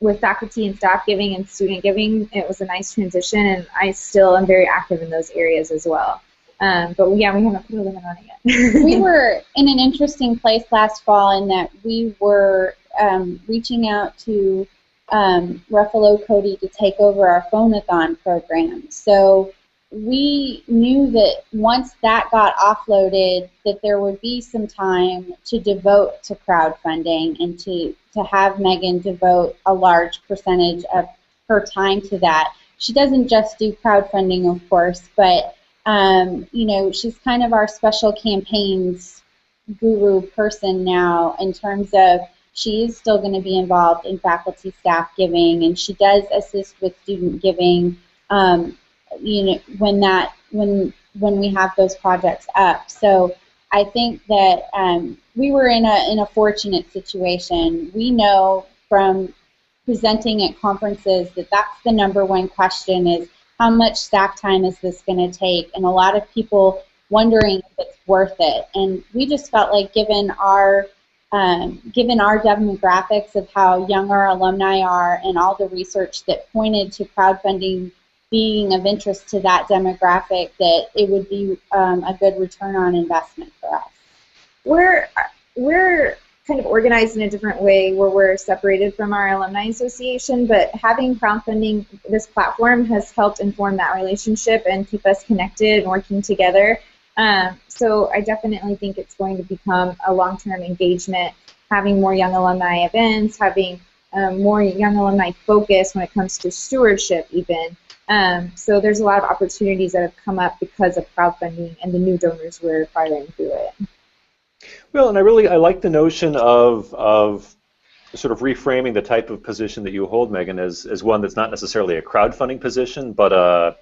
with faculty and staff giving and student giving. It was a nice transition, and I still am very active in those areas as well. But yeah, we haven't put a limit on it yet. We were in an interesting place last fall in that we were reaching out to Ruffalo Cody to take over our phone-a-thon program. So we knew that once that got offloaded, that there would be some time to devote to crowdfunding and to have Megan devote a large percentage of her time to that. She doesn't just do crowdfunding, of course, but you know, she's kind of our special campaigns guru person now in terms of she is still going to be involved in faculty staff giving, and she does assist with student giving, you know, when we have those projects up. So I think that we were in a fortunate situation. We know from presenting at conferences that that's the #1 question is, how much staff time is this going to take? And a lot of people wondering if it's worth it. And we just felt like given our demographics of how young our alumni are and all the research that pointed to crowdfunding being of interest to that demographic, that it would be a good return on investment for us. We're kind of organized in a different way where we're separated from our alumni association, but having crowdfunding, this platform, has helped inform that relationship and keep us connected and working together. So I definitely think it's going to become a long-term engagement, having more young alumni events, having more young alumni focus when it comes to stewardship even. So there's a lot of opportunities that have come up because of crowdfunding and the new donors we're acquiring through it. Well, and I like the notion of sort of reframing the type of position that you hold, Megan, as one that's not necessarily a crowdfunding position, but a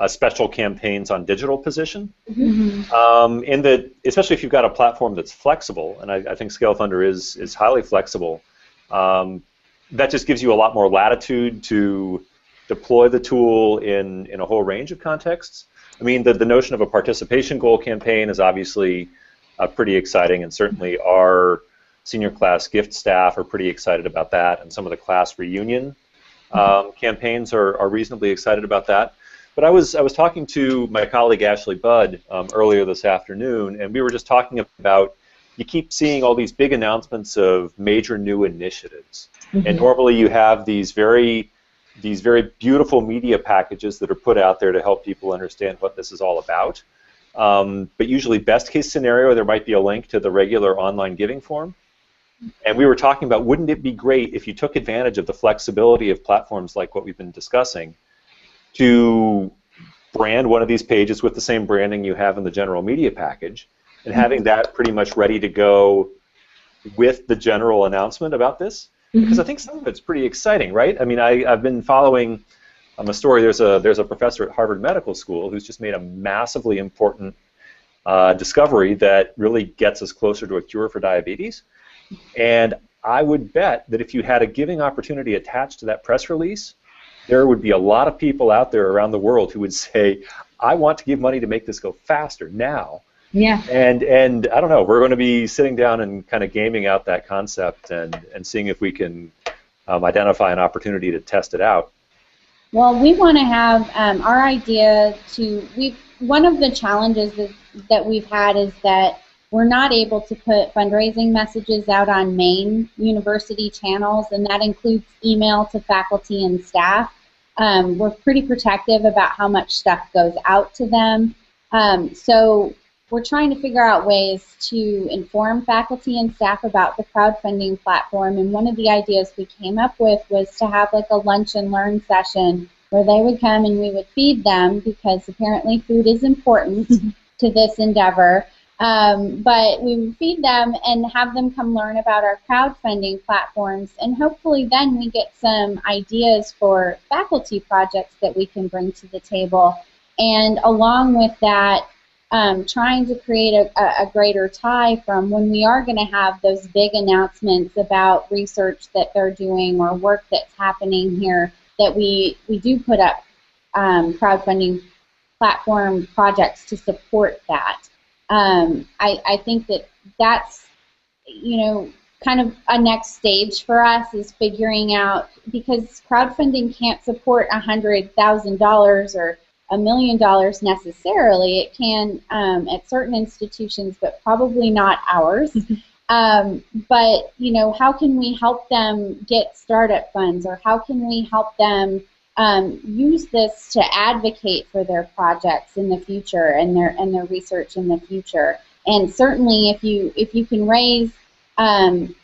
special campaigns on digital position. Mm-hmm. In that, especially if you've got a platform that's flexible, and I think ScaleFunder is highly flexible, that just gives you a lot more latitude to deploy the tool in a whole range of contexts. I mean, the notion of a participation goal campaign is obviously pretty exciting, and certainly our senior class gift staff are pretty excited about that, and some of the class reunion campaigns are reasonably excited about that. But I was talking to my colleague Ashley Budd earlier this afternoon, and we were just talking about, you keep seeing all these big announcements of major new initiatives, and normally you have these very beautiful media packages that are put out there to help people understand what this is all about. But usually, best case scenario, there might be a link to the regular online giving form. And we were talking about, wouldn't it be great if you took advantage of the flexibility of platforms like what we've been discussing to brand one of these pages with the same branding you have in the general media package, and having that pretty much ready to go with the general announcement about this? Because I think some of it's pretty exciting, right? I mean, I've been following a story. There's a professor at Harvard Medical School who's just made a massively important discovery that really gets us closer to a cure for diabetes. And I would bet that if you had a giving opportunity attached to that press release, there would be a lot of people out there around the world who would say, I want to give money to make this go faster now. Yeah. And I don't know, we're going to be sitting down and kind of gaming out that concept and seeing if we can identify an opportunity to test it out. Well, we want to have our idea to, one of the challenges that we've had is that we're not able to put fundraising messages out on main university channels, and that includes email to faculty and staff. We're pretty protective about how much stuff goes out to them. So we're trying to figure out ways to inform faculty and staff about the crowdfunding platform, and one of the ideas we came up with was to have like a lunch and learn session where they would come and we would feed them, because apparently food is important to this endeavor. But we would feed them and have them come learn about our crowdfunding platforms, and hopefully then we get some ideas for faculty projects that we can bring to the table. And along with that, trying to create a greater tie from when we are going to have those big announcements about research that they're doing or work that's happening here, that we do put up crowdfunding platform projects to support that. I think that's, kind of a next stage for us, is figuring out, because crowdfunding can't support $100,000 or $1 million necessarily. It can at certain institutions, but probably not ours. But, how can we help them get startup funds, or how can we help them use this to advocate for their projects in the future and their research in the future? And certainly, if you can raise, it's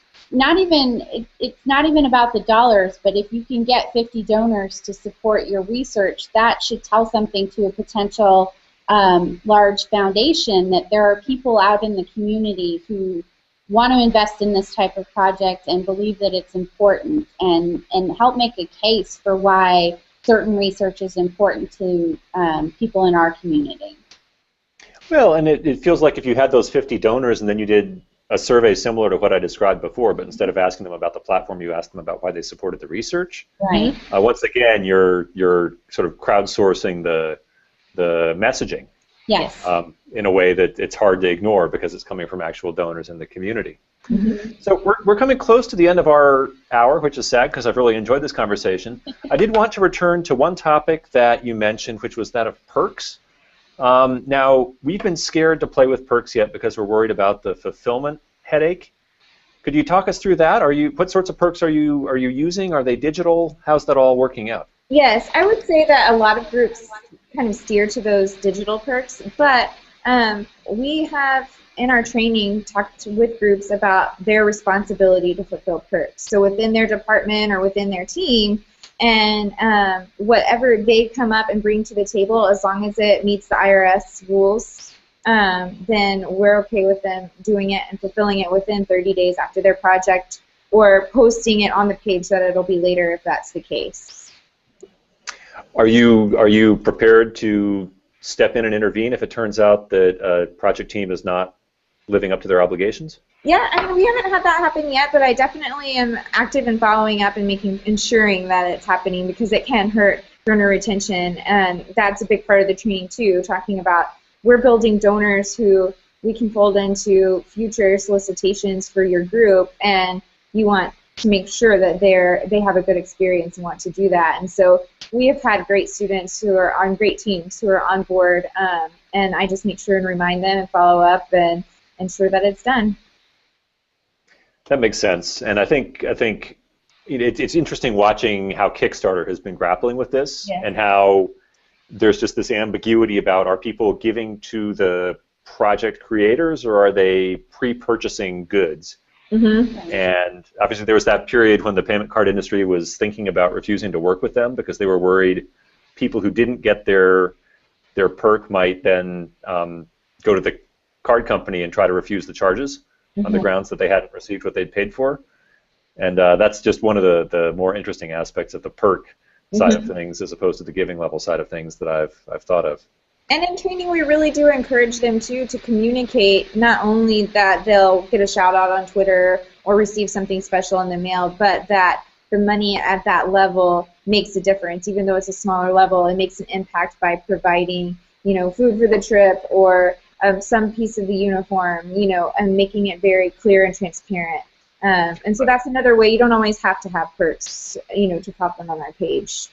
not even about the dollars, but if you can get 50 donors to support your research, that should tell something to a potential large foundation, that there are people out in the community who want to invest in this type of project and believe that it's important, and help make a case for why certain research is important to people in our community. Well, and it feels like if you had those 50 donors and then you did a survey similar to what I described before, but instead of asking them about the platform, you asked them about why they supported the research. Right. Once again, you're sort of crowdsourcing the messaging. Yes. In a way that it's hard to ignore because it's coming from actual donors in the community. So we're coming close to the end of our hour, which is sad because I've really enjoyed this conversation. I did want to return to one topic that you mentioned, which was that of perks. Now, we've been scared to play with perks yet because we're worried about the fulfillment headache. Could you talk us through that? What sorts of perks are you using? Are they digital? How's that all working out? Yes, I would say that a lot of groups kind of steer to those digital perks, but We have in our training talked with groups about their responsibility to fulfill perks. So within their department or within their team, and whatever they come up and bring to the table, as long as it meets the IRS rules, then we're okay with them doing it and fulfilling it within 30 days after their project, or posting it on the page so that it'll be later if that's the case. Are you prepared to step in and intervene if it turns out that a project team is not living up to their obligations? Yeah, I mean, we haven't had that happen yet, but I definitely am active in following up and ensuring that it's happening, because it can hurt donor retention, and that's a big part of the training too, talking about we're building donors who we can fold into future solicitations for your group, and you want to make sure that they have a good experience and want to do that. And so we have had great students who are on great teams who are on board, and I just make sure and remind them and follow up and ensure that it's done. That makes sense, and I think it's interesting watching how Kickstarter has been grappling with this, yes, and how there's just this ambiguity about, are people giving to the project creators or are they pre-purchasing goods? Mm-hmm. And obviously there was that period when the payment card industry was thinking about refusing to work with them because they were worried people who didn't get their perk might then go to the card company and try to refuse the charges on the grounds that they hadn't received what they'd paid for. And that's just one of the more interesting aspects of the perk side of things, as opposed to the giving level side of things that I've thought of. And in training, we really do encourage them to communicate not only that they'll get a shout out on Twitter or receive something special in the mail, but that the money at that level makes a difference. Even though it's a smaller level, it makes an impact by providing, food for the trip, or some piece of the uniform, and making it very clear and transparent. And so that's another way. You don't always have to have perks, to pop them on our page.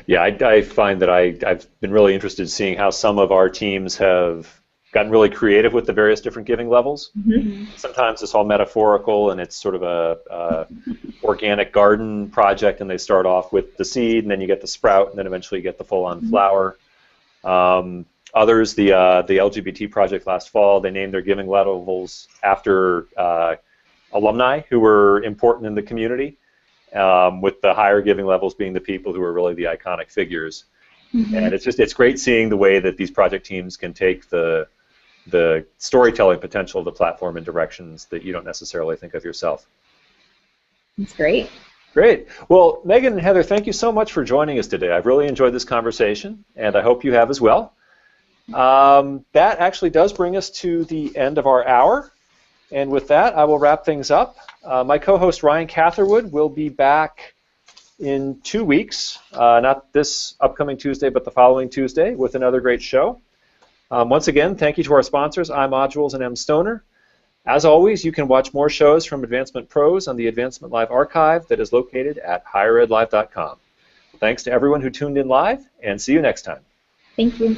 Yeah, I find that I've been really interested in seeing how some of our teams have gotten really creative with the various different giving levels. Mm-hmm. Sometimes it's all metaphorical and it's sort of a organic garden project, and they start off with the seed, and then you get the sprout, and then eventually you get the full-on flower. Others, the LGBT project last fall, they named their giving levels after alumni who were important in the community, with the higher giving levels being the people who are really the iconic figures. And it's great seeing the way that these project teams can take the storytelling potential of the platform in directions that you don't necessarily think of yourself. That's great. Great. Well, Megan and Heather, thank you so much for joining us today. I've really enjoyed this conversation, and I hope you have as well. That actually does bring us to the end of our hour. And with that, I will wrap things up. My co-host Ryan Catherwood will be back in 2 weeks, not this upcoming Tuesday, but the following Tuesday, with another great show. Once again, thank you to our sponsors, iModules and mStoner. As always, you can watch more shows from Advancement Pros on the Advancement Live archive that is located at higheredlive.com. Thanks to everyone who tuned in live, and see you next time. Thank you.